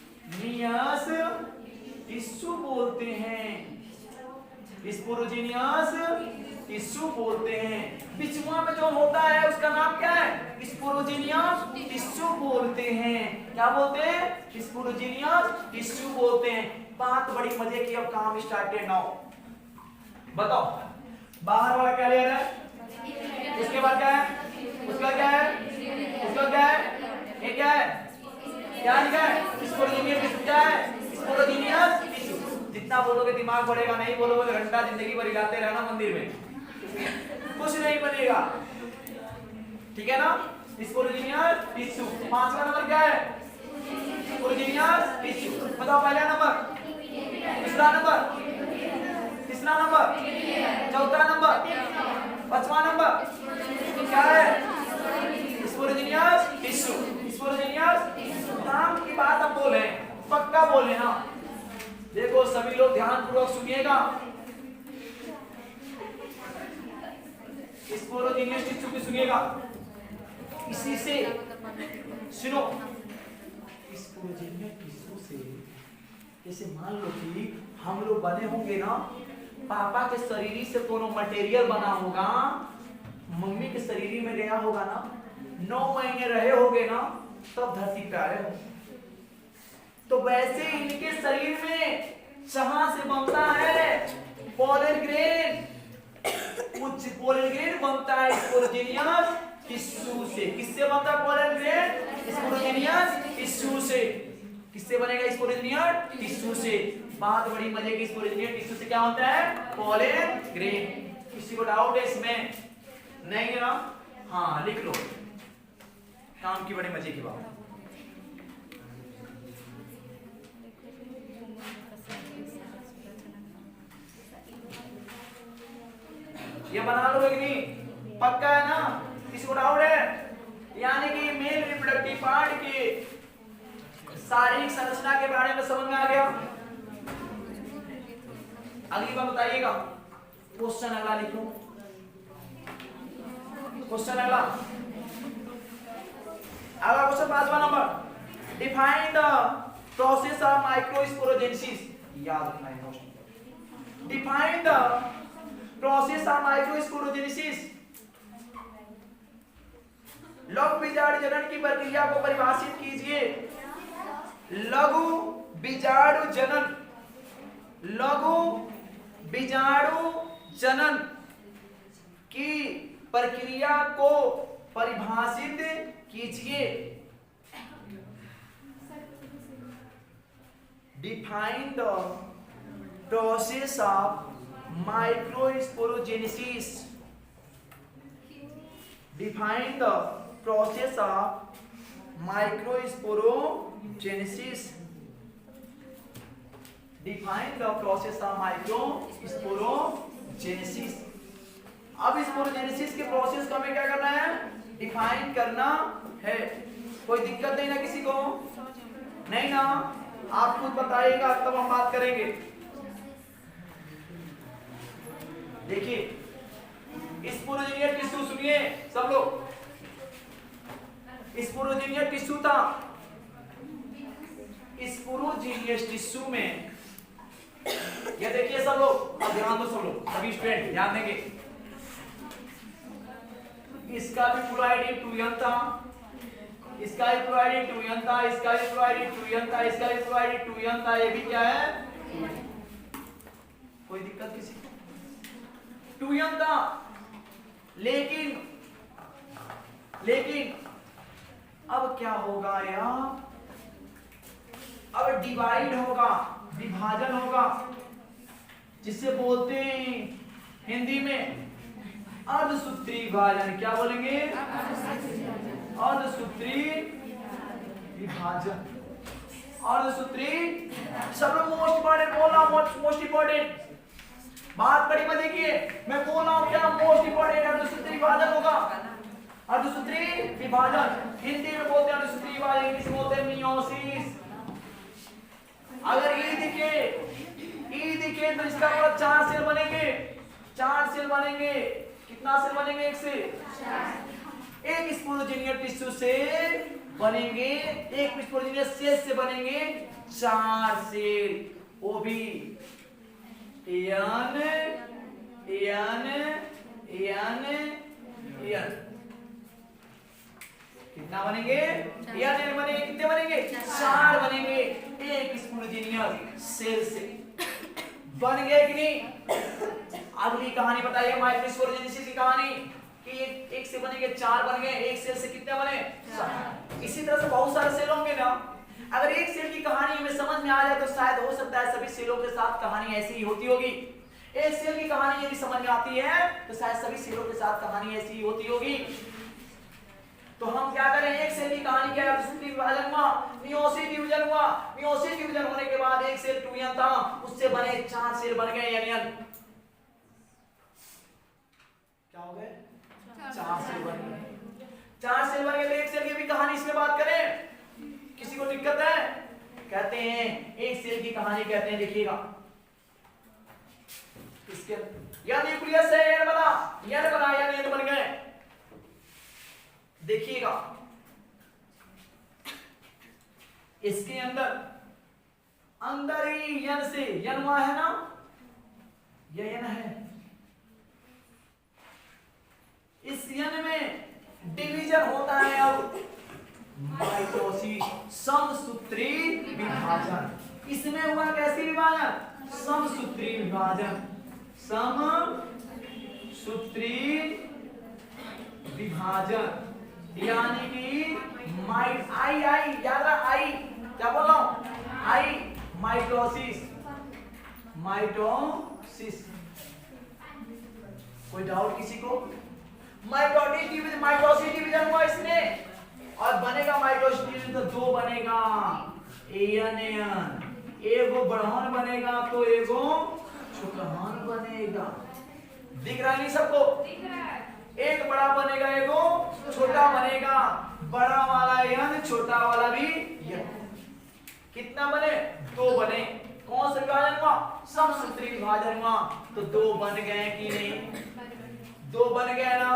स्पोरोजीनियस टिश्यू बोलते हैं, स्पोरोजीनियस टिश्यू बोलते हैं। बिचवा में जो होता है उसका नाम क्या है, स्पोरोजीनियस टिश्यू बोलते हैं। क्या बोलते हैं, स्पोरोजीनियस टिश्यू बोलते हैं। बात बड़ी मजे की, अब काम स्टार्टेड नाउ। बताओ बाहर वाला क्या लेयर है, उसके बाद क्या है, उसका क्या है, उसका क्या है, ये क्या है, क्या लिखा है, स्पोरोजीनियस टिश्यू। क्या है, स्पोरोजीनियस टिश्यू। जितना बोलोगे दिमाग बढ़ेगा, नहीं बोलोगे तो घंटा जिंदगी भर हिलाते रहना मंदिर में। कुछ नहीं बनेगा, ठीक है ना। स्पोरोजेनियस टिश्यू। पांचवा नंबर क्या है? स्पोरोजेनियस टिश्यू। बताओ पहला नंबर, दूसरा नंबर, तीसरा नंबर, चौथा नंबर, पांचवा नंबर क्या है? स्पोरोजेनियस टिश्यू। स्पोरोजेनियस नाम की बात अब बोले, पक्का बोले ना। देखो सभी लोग ध्यान पूर्वक सुनिएगा। स्पोरोजेनियस टिश्यू की सुनिएगा, इसी से सुनो, स्पोरोजेनियस टिश्यू से जैसे मान लो कि हम लोग बने होंगे ना, पापा के शरीर से कोनो मटेरियल बना होगा, मम्मी के शरीर में गया होगा ना, 9 महीने रहे होगे ना, तब धरती पे आए हो। तो वैसे इनके शरीर में जहां से बनता है पोलन ग्रेन, उच्च पोलन ग्रेन बनता है स्पोरोजेनियस टिश्यू से। किससे बनता है पोलन ग्रेन? स्पोरोजेनियस टिश्यू से। किससे बनेगा? स्पोरोजेनियस टिश्यू से। बात बड़ी मजे की, स्पोरोजेनियस टिश्यू से क्या होता है? Pollen grain. किसी को डाउट है इसमें? नहीं है ना? हाँ लिख लो, काम की बड़ी मजे की बात। ये बना लो कि नहीं? पक्का है ना? किसी को डाउट है? यानी कि मेल रिप्रोडक्टिव पार्ट की शारीरिक संरचना के बारे में समझ में आ गया। अगली बात बताइएगा, क्वेश्चन अगला लिखो। क्वेश्चन अगला क्वेश्चन 5वां number, define the process of microsporogenesis. याद रखना है most. Define the process of microsporogenesis. लघु बीजाणु जनन की प्रक्रिया को परिभाषित कीजिए। लघु बीजाणु जनन, लघु बीजाणु जनन की प्रक्रिया को परिभाषित कीजिए। Define the process of microsporogenesis. Define the process of microsporogenesis. Define the process of microsporogenesis. अब स्पोरोजेनेसिस के प्रोसेस को हमें क्या करना है? डिफाइन करना है। कोई दिक्कत नहीं ना किसी को? नहीं ना? आप खुद बताइएगा तब हम बात करेंगे। देखिए स्पोरोजेनियस टिश्यू सुनिए सब लोग। स्पोरोजेनियस टिश्यू था, स्पोरोजेनियस टिश्यू में ये देखिए सब लोग, अब ध्यान दो सब लोग, सभी स्टूडेंट ध्यान देंगे। इसका भी फ्लोराइड 2n था, इसका भी फ्लोराइड 2n था, इसका भी फ्लोराइड 2n था, इसका भी फ्लोराइड 2n था। ये भी क्या है? कोई दिक्कत किसी को? 2n था, लेकिन अब क्या होगा यार? अब डिवाइड होगा, विभाजन होगा, जिसे बोलते हैं हिंदी में अर्धसूत्री विभाजन। क्या बोलेंगे? अर्धसूत्री विभाजन। अर्धसूत्री सब लोग मोस्ट इंपॉर्टेंट बोलना, मोस्ट इंपॉर्टेंट बात बड़ी मजे की है। मैं बोल रहा हूं क्या? मोस्ट इंपॉर्टेंट अर्धसूत्री विभाजन होगा। अर्धसूत्री विभाजन हिंदी में बोलते हैं अर्धसूत्री विभाजन, इंग्लिश में बोलते हैं मियोसिस। अगर ई दिखे तो इसका मतलब 4 सेल बनेंगे, 4 सेल बनेंगे। कितना सेल बनेंगे? 1 से 1 स्पोरोजेनियस टिश्यू से बनेंगे, एक स्पोरोजेनियस सेल से बनेंगे 4 सेल। वो भी n कितना बनेंगे? n बनेंगे। कितने बनेंगे? 4 बनेंगे एक स्पोरोजेनियस सेल से। बन गए कि नहीं? अगली कहानी बताइए माइक्रोस्पोरोजेनेसिस की कहानी कि एक से बनेंगे 4 बन गए, एक सेल से कितने बने? 4। इसी तरह से बहुत सारे सेल होंगे ना। अगर एक सेल की कहानी हमें समझ में आ जाए तो शायद हो सकता है सभी सेलों के साथ कहानी ऐसी ही होती होगी। एक सेल की कहानी यदि समझ में आती है तो शायद सभी सेलों के साथ कहानी ऐसी ही होती होगी। तो हम क्या करें, एक सेल की कहानी क्या है, विभाजन हुआ, मियोसिस डिवीजन हुआ, मियोसिस डिवीजन होने के बाद एक सेल टूयन था, उससे बने 4 सेल बन गए यूनियन। क्या हो गए, 4 सेल बन गए, 4 सेल बन गए। तो एक सेल की भी कहानी इसमें बात करें, किसी को दिक्कत है? कहते हैं एक सेल की कहानी कहते हैं, देखिएगा इसके या न्यूक्लियस है, एन बना या एन बन गए। देखिएगा इसके अंदर ही यन से यन वहां है ना, यह यन है, इस यन में डिवीजन होता है। अब माइटोसिस, समसूत्री विभाजन, इसमें हुआ कैसी विभाजन, समसूत्री विभाजन, समसूत्री विभाजन, यानी कि आई याद रहा, आई क्या बोल रहा हूं, आई माइटोसिस, माइटोसिस। कोई डाउट किसी को? माइटोसिस डिवीजन हुआ इसमें और बनेगा माइटोसिस डिवीजन तो 2 बनेगा, एन एगो बढ़ान बनेगा तो एगो छोटहन बनेगा। दिख रहा है नहीं सबको? दिख रहा है। एक बड़ा बनेगा एगो छोटा बनेगा, बड़ा वाला यन छोटा वाला भी यन। कितना बने, 2 बने। कौन सा विभाजन हुआ, समसूत्री विभाजन हुआ। तो 2 बन गए कि नहीं, 2 बन गए ना।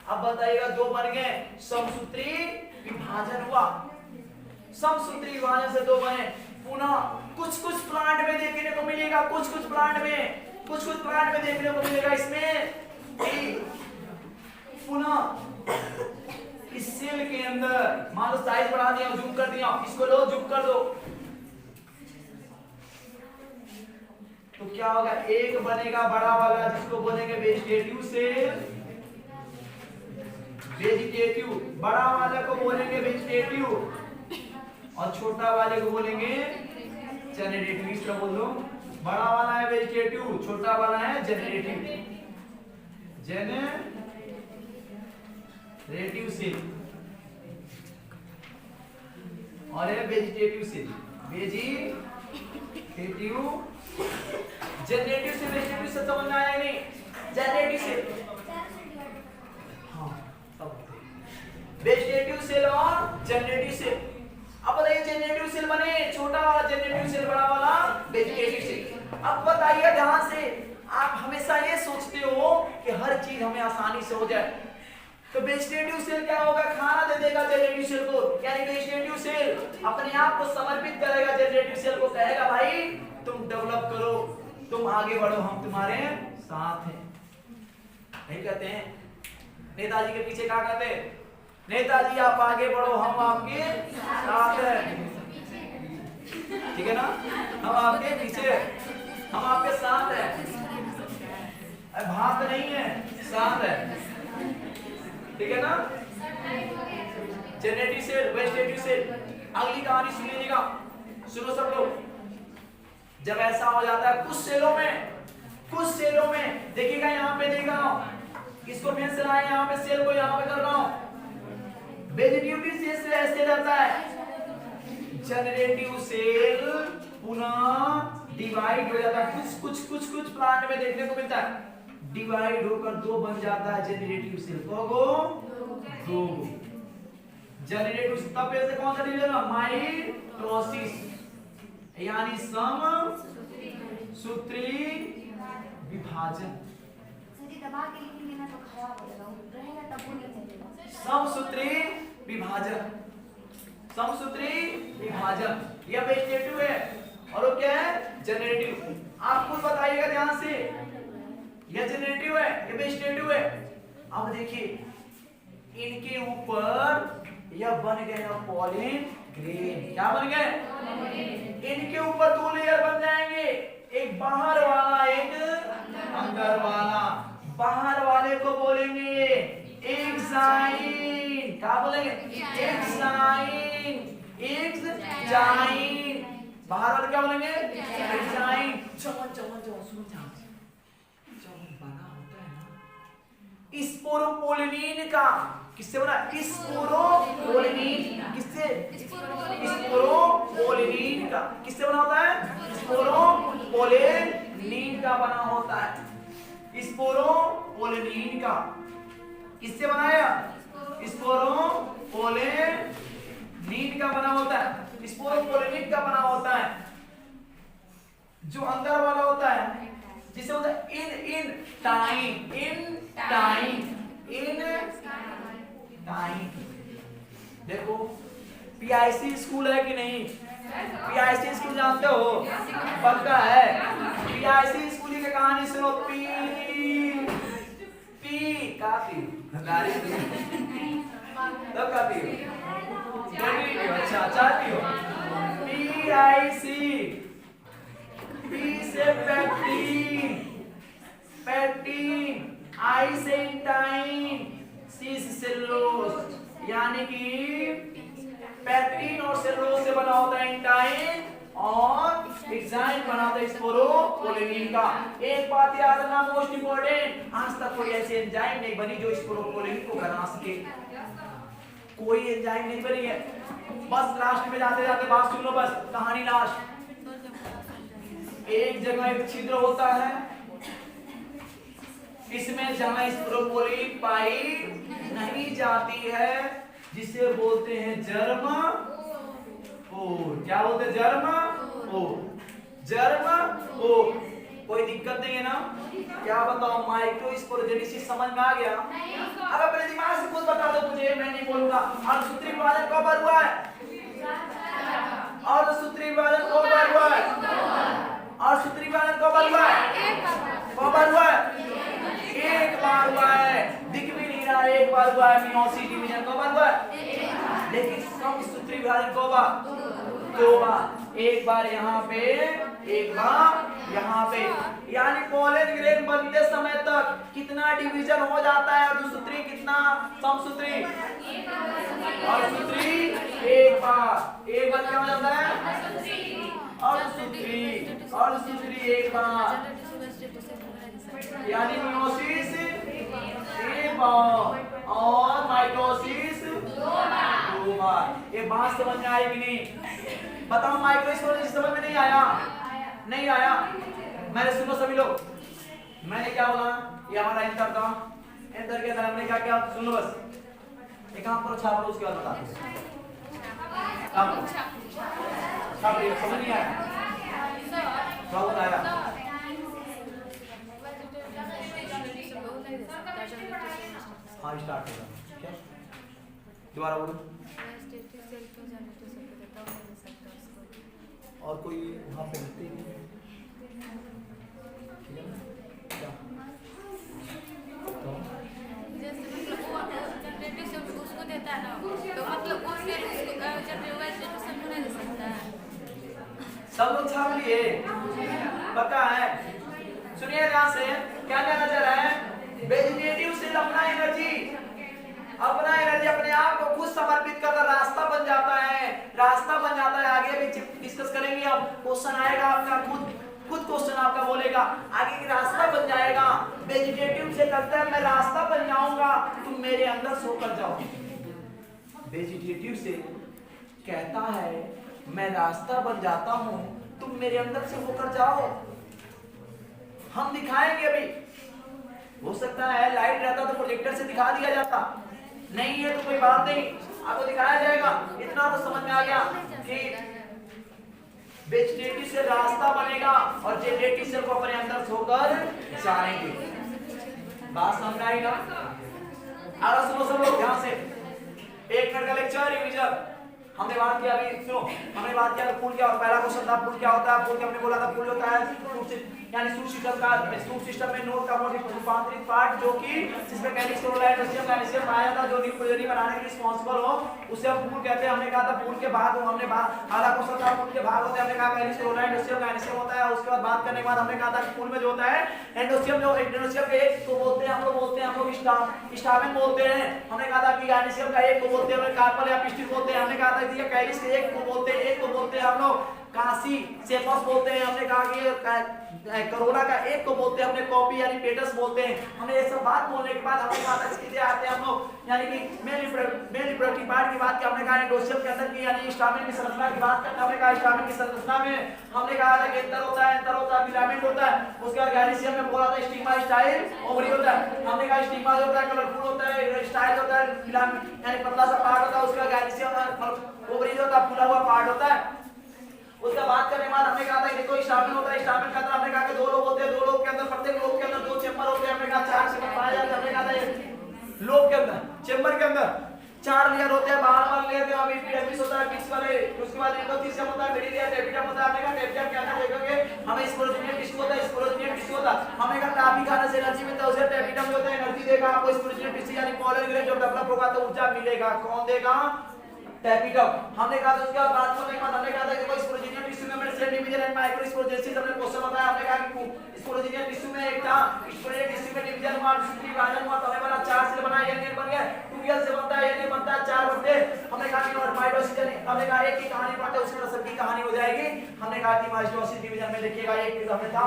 अब बताइएगा 2 बन गए, समसूत्री विभाजन हुआ, समसूत्री विभाजन से 2 बने। पुनः कुछ प्लांट में देखने को मिलेगा, कुछ प्लांट में देखने को मिलेगा इसमें पुनः इस सेल के अंदर, मान लो साइज बढ़ा दिया, जूम कर दिया, इसको लो जूम कर दो, तो क्या होगा, एक बनेगा बड़ा वाला जिसको बोलेंगे वेजिटेटिव सेल, वेजिटेटिव, बड़ा वाले को बोलेंगे वेजिटेटिव और छोटा वाले को बोलेंगे जेनरेटिव। इसका बोल दो, बड़ा वाला है वेजिटेटिव, छोटा वाला है जेनरेटिव, जेनरेटिव सेल और है वेजिटेटिव सेल, वेजिटेटिव, जेनरेटिव से वेजिटेटिव से समझ में आया नहीं, जेनरेटिव सेल, हाँ वेजिटेटिव सेल और जेनरेटिव सेल। अब बताइए जेनरेटिव सेल बने, छोटा वाला जेनरेटिव सेल, बड़ा वाला वेजिटेटिव सेल। अब बताइए ध्यान से, आप हमेशा ये सोचते हो कि हर चीज हमें आसानी से हो जाए, तो वेजिटेटिव सेल क्या होगा, खाना दे देगा जेनरेटिव सेल को, यानी वेजिटेटिव सेल अपने आप को समर्पित करेगा जेनरेटिव सेल को, कहेगा भाई तुम डेवलप करो, तुम आगे बढ़ो, हम तुम्हारे साथ हैं। नहीं कहते हैं नेताजी के पीछे क्या कहते हैं, नेताजी आप आगे बढ़ो, हम आपके साथ हैं, ठीक है ना, हम आपके पीछे, हम आपके साथ हैं, भाग नहीं है, साथ है, ठीक है ना। Generative cell, vegetative cell. अगली कहानी सुन लीजिएगा, सुनो सब लोग। जब ऐसा हो जाता है कुछ सेलों में देखिएगा, यहाँ पे देख रहा हूं, इसको मेंशन आया, यहाँ पे सेल को यहाँ पे कर रहा हूं, वेजिटेटिव सेल से ऐसे रहता है, जेनरेटिव सेल पुनः डिवाइड हो जाता है, कुछ प्लांट में देखने को मिलता है, डिवाइड होकर 2 बन जाता है जेनरेटिव सेल, दो जेनरेटिव। तब से कौन सा डिवीजन हुआ, माइटोसिस, यानी समसूत्री विभाजन, समसूत्री विभाजन, समसूत्री विभाजन। यह वेजिटेटिव है और वो क्या है, जेनरेटिव। आप खुद बताइएगा ध्यान से, यह जेनरेटिव है, यह वेजिटेटिव है। अब देखिए इनके ऊपर यह बन गया पॉलिन ग्रेन, क्या बन गए, इनके ऊपर 2 लेयर बन जाएंगे, एक बाहर वाला, एक अंदर वाला। बाहर वाले को बोलेंगे एक्साइन, क्या बोलेंगे, एक्साइन, एक्साइन। बाहर वाले क्या बोलेंगे, एक्साइन। चमन सुनो ध्यान से, स्पोरोपोलिनीन का किससे बना? स्पोरोपोलिनीन किससे? स्पोरोपोलिनीन का किससे बना होता है? स्पोरोपोलिनीन का बना होता है। स्पोरोपोलिनीन का किससे बनाया? स्पोरोपोलिनीन का बना होता है। स्पोरोपोलिनीन का बना होता है जो अंदर वाला होता है जिसे होता है इन टाइम। देखो पीआईसी स्कूल है कि नहीं? पीआईसी स्कूल जानते हो? पक्का है। पीआईसी स्कूल की कहानी सुनो। पी काफी तब काफी हो अच्छा चाहती हो। पीआईसी पी से पैक्टीन, आई से इंटाइन, सी से सेलुलोज, यानी कि पैक्टीन और सेलुलोज से बना होता है इंटाइन और एंजाइम बना होता है स्पोरोपोलिनीन का। एक बात याद रखना मोस्ट इंपोर्टेंट, आज तक कोई ऐसी एंजाइम नहीं बनी जो स्पोरोपोलिनीन को बना सके। कोई एंजाइम नहीं बनी है। बस लास्ट में जाते जाते बात सुन लो, बस कहानी लास्ट। एक जगह एक छिद्र होता है, इसमें जहां स्पोरोपोलिन पाई नहीं जाती है जिसे बोलते हैं जर्म पोर। क्या बोलते हैं? जर्म पोर। कोई दिक्कत नहीं है ना? क्या बताओ, माइक्रोस्पोरोजेनेसिस समझ में आ गया? अब अपने दिमाग से खुद बता दो मुझे, मैं नहीं बोलूंगा। और सूत्री विभाजन कब हुआ है? और सूत्री विभाजन कब हुआ है? और सूत्री विभाजन कब हुआ है? कब हुआ है? एक बार हुआ है। दिख भी नहीं रहा, एक बार हुआ है। मियोसिस डिवीजन कब हुआ है? लेकिन सूत्री विभाजन कब हुआ? 2 बार। एक बार यहाँ पे, एक बार यहाँ पे। यानी पॉलन ग्रेन बनते समय तक कितना डिवीजन हो जाता है? और सूत्री कितना? समसूत्री और सूत्री एक बार क्या हो जाता है? और सूत्री एक बार, यानी मियोसिस एक बार और माइटोसिस 2 बार। ये बात समझ में आई कि नहीं? बताओ माइक्रोस्पोरोजेनेसिस समझ में नहीं आया? नहीं आया? मैंने सुनो सभी लोग, मैंने क्या बोला? ये हमारा एंटर था। एंटर के अंदर हमने क्या किया? सुनो बस, एक काम करो, छाप लो, उसके बाद बता दो। समझ नहीं आया? बहुत आया। हाँ स्टार्ट होगा। क्या दोबारा बोलो। और कोई वहाँ पे लिखते ही नहीं। उसको देता है ना, तो मतलब सब लोग छाप लिए? पता है? सुनिए ध्यान से, क्या कहना चाह रहा है? वेजिटेटिव सेल अपना एनर्जी अपने आप को खुद समर्पित करता रास्ता बन जाता है। आगे भी डिस्कस करेंगे। अब क्वेश्चन आएगा आपका, खुद क्वेश्चन आपका बोलेगा, आगे की रास्ता बन जाएगा। वेजिटेटिव से कहता है मैं रास्ता बन जाऊंगा, तुम मेरे अंदर सोकर जाओ। वेजिटेटिव से कहता है मैं रास्ता बन जाता हूं, तुम मेरे अंदर से होकर जाओ। हम दिखाएंगे अभी। हो सकता है लाइट रहता तो प्रोजेक्टर से दिखा दिया जाता, नहीं है तो कोई बात नहीं, आपको दिखाया जाएगा। इतना तो समझ में आ गया कि वेजिटेटिव से रास्ता बनेगा और जेनेटिव सेल को अपने अंदर सोकर जाएंगे। बात समझ आई ना? अब सुनो सब लोग ध्यान से, 1 मिनट का लेक्चर रिवीजन। हमने बात किया, अभी सुनो, हमने बात किया फूल क्या होता है। पहला क्वेश्चन था फूल क्या होता है। फूल हमने बोला था फूल होता है यानी सूट सिस्टम में नोड का रूपांतरित पार्ट जो कि जिसमें कैल्शियम पाया था, जो न्यूक्लियरी बनाने के लिए रिस्पांसिबल हो, उसे हम फूल कहते हैं। हमने कहा था फूल के भाग, हमने आधा क्वेश्चन था फूल के भाग होते हैं। हमने कहा कैल्शियम होता है। उसके बाद बात करने के बाद हमने कहा था फूल में जो होता है एंडोस्टियम, जो एंडोस्टियम के एक को बोलते हैं हम लोग स्टामेन बोलते हैं। हमने कहा था कि एंडोस्टियम का एक को बोलते हैं कार्पल या पिस्टिल बोलते हैं। हमने कहा था कि कैलिस के एक को बोलते हैं हम लोग कांसी सेफस बोलते हैं, हमने कहा कि करोला का एक को बोलते हैं हमने कॉपी यानी पेटस बोलते हैं। हमने ये सब बात बोलने के बाद हमने कहा स्थिति आते हैं हम लोग यानी कि मेल रिप्रोडक्टिव पार्ट की बात की, हमने कहा एंडोसियम के अंदर की यानी स्टामेन की संरचना की बात करते हैं। हमने कहा स्टामेन की संरचना में हमने कहा था कि एंटर होता है फिलामेंट होता है, उसके बाद गायनेसियम में बोला था स्टिग्मा स्टाइल ओवरी होता है। हमने कहा स्टिग्मा जो होता है कलरफुल होता है, स्टाइल होता है फिलामेंट यानी पतला सा पार्ट होता है, उसका गायनेसियम ओवरी होता है फूला हुआ पार्ट होता है। उसका बात करने के बाद हमने कहा था कि देखो स्टामेन होता है, स्टामेन के अंदर हमने कहा कि दो लोब होते हैं, दो लोब के अंदर प्रत्येक लोब के अंदर दो चेंबर होते हैं। हमने कहा चार चेंबर पाए जाते हैं। हमने कहा था लोब के अंदर चेंबर के अंदर चार लेयर होते हैं, बाहर वाला लेयर में एपिडर्मिस होता है, पिक्स वाले, उसके बाद एंडोथीलियम होता है, मिडिल लेयर टेपिडम होता है। हमने कहा टेपिडम के अंदर देखोगे हमें स्पोरोजेनियस टिश्यू होता है, स्पोरोजेनियस टिश्यू होता है। हमने कहा काफी खाने से एनर्जी मिलता है, उसे टेपिडम जो होता है एनर्जी देगा आपको, स्पोरोजेनियस टिश्यू यानी पोलर ग्रेड जो डेवलप होगा तो ऊर्जा मिलेगा, कौन देगा? टेपिडम। हमने कहा था उसके बाद बात करने के बाद हमने कहा था कि कोई स्पोरोजेनियस टिश्यू में सेल डिवीजन एंड माइक्रोस्पोरोजेनेसिस हमने क्वेश्चन बताया। हमने कहा कि स्पोरोजेनियस टिश्यू में एक था, स्पोरोजेनियस टिश्यू में डिवीजन हुआ, विभाजन हुआ तो हमें बना चार सेल बना, ये बन गया 2 से बनता है, ये बनता है 4 बनते। हमने कहा कि माइटोसिस हमने कहा एक की कहानी पढ़ते उसके बाद सबकी कहानी हो जाएगी। हमने कहा कि माइटोसिस डिवीजन में देखिएगा एक हमने था,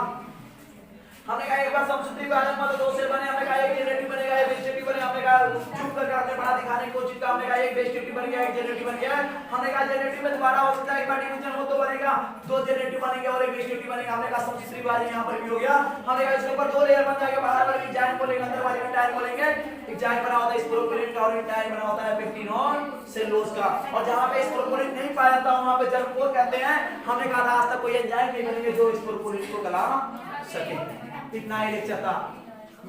हमने कहा एक बार समसूत्री विभाजन में तो 2 सेल बने। हमने कहा एक जेनेरेटिव बनेगा, एक वेजिटेटिव बनेगा। हमने कहा जूम करके आपने बड़ा दिखाने की कोशिश किया। हमने कहा एक वेजिटेटिव बन गया, एक जेनेरेटिव बन गया। हमने कहा जेनेरेटिव में दोबारा हो सकता है एक बार डिवीजन हो तो बनेगा, 2 जेनेरेटिव बनेंगे और एक वेजिटेटिव बनेगा। हमने कहा समसूत्री विभाजन यहां पर भी हो गया। हमने कहा इसके ऊपर 2 लेयर बन जाएंगे, बाहर वाली जाइन बोलेंगे, अंदर वाली इंटाइन बोलेंगे। एक जाइन बना होता है स्पोरोपोलिन का और इंटाइन बना होता है पेक्टिन और सेलुलोज का। और जहां पे स्पोरोपोलिन नहीं पाया जाता वहां पे जर्मपोर कहते हैं। हमने कहा था आज तक कोई एंजाइम नहीं बनेंगे जो स्पोरोपोलिन को गला सके। इतना ही लेक्चर था,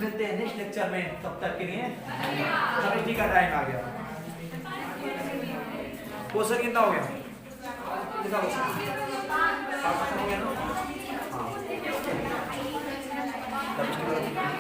मिलते हैं नेक्स्ट लेक्चर में, तब तक के लिए कमेटी का टाइम आ गया। क्वेश्चन कितना हो गया? कितना क्वेश्चन हो गया ना? हाँ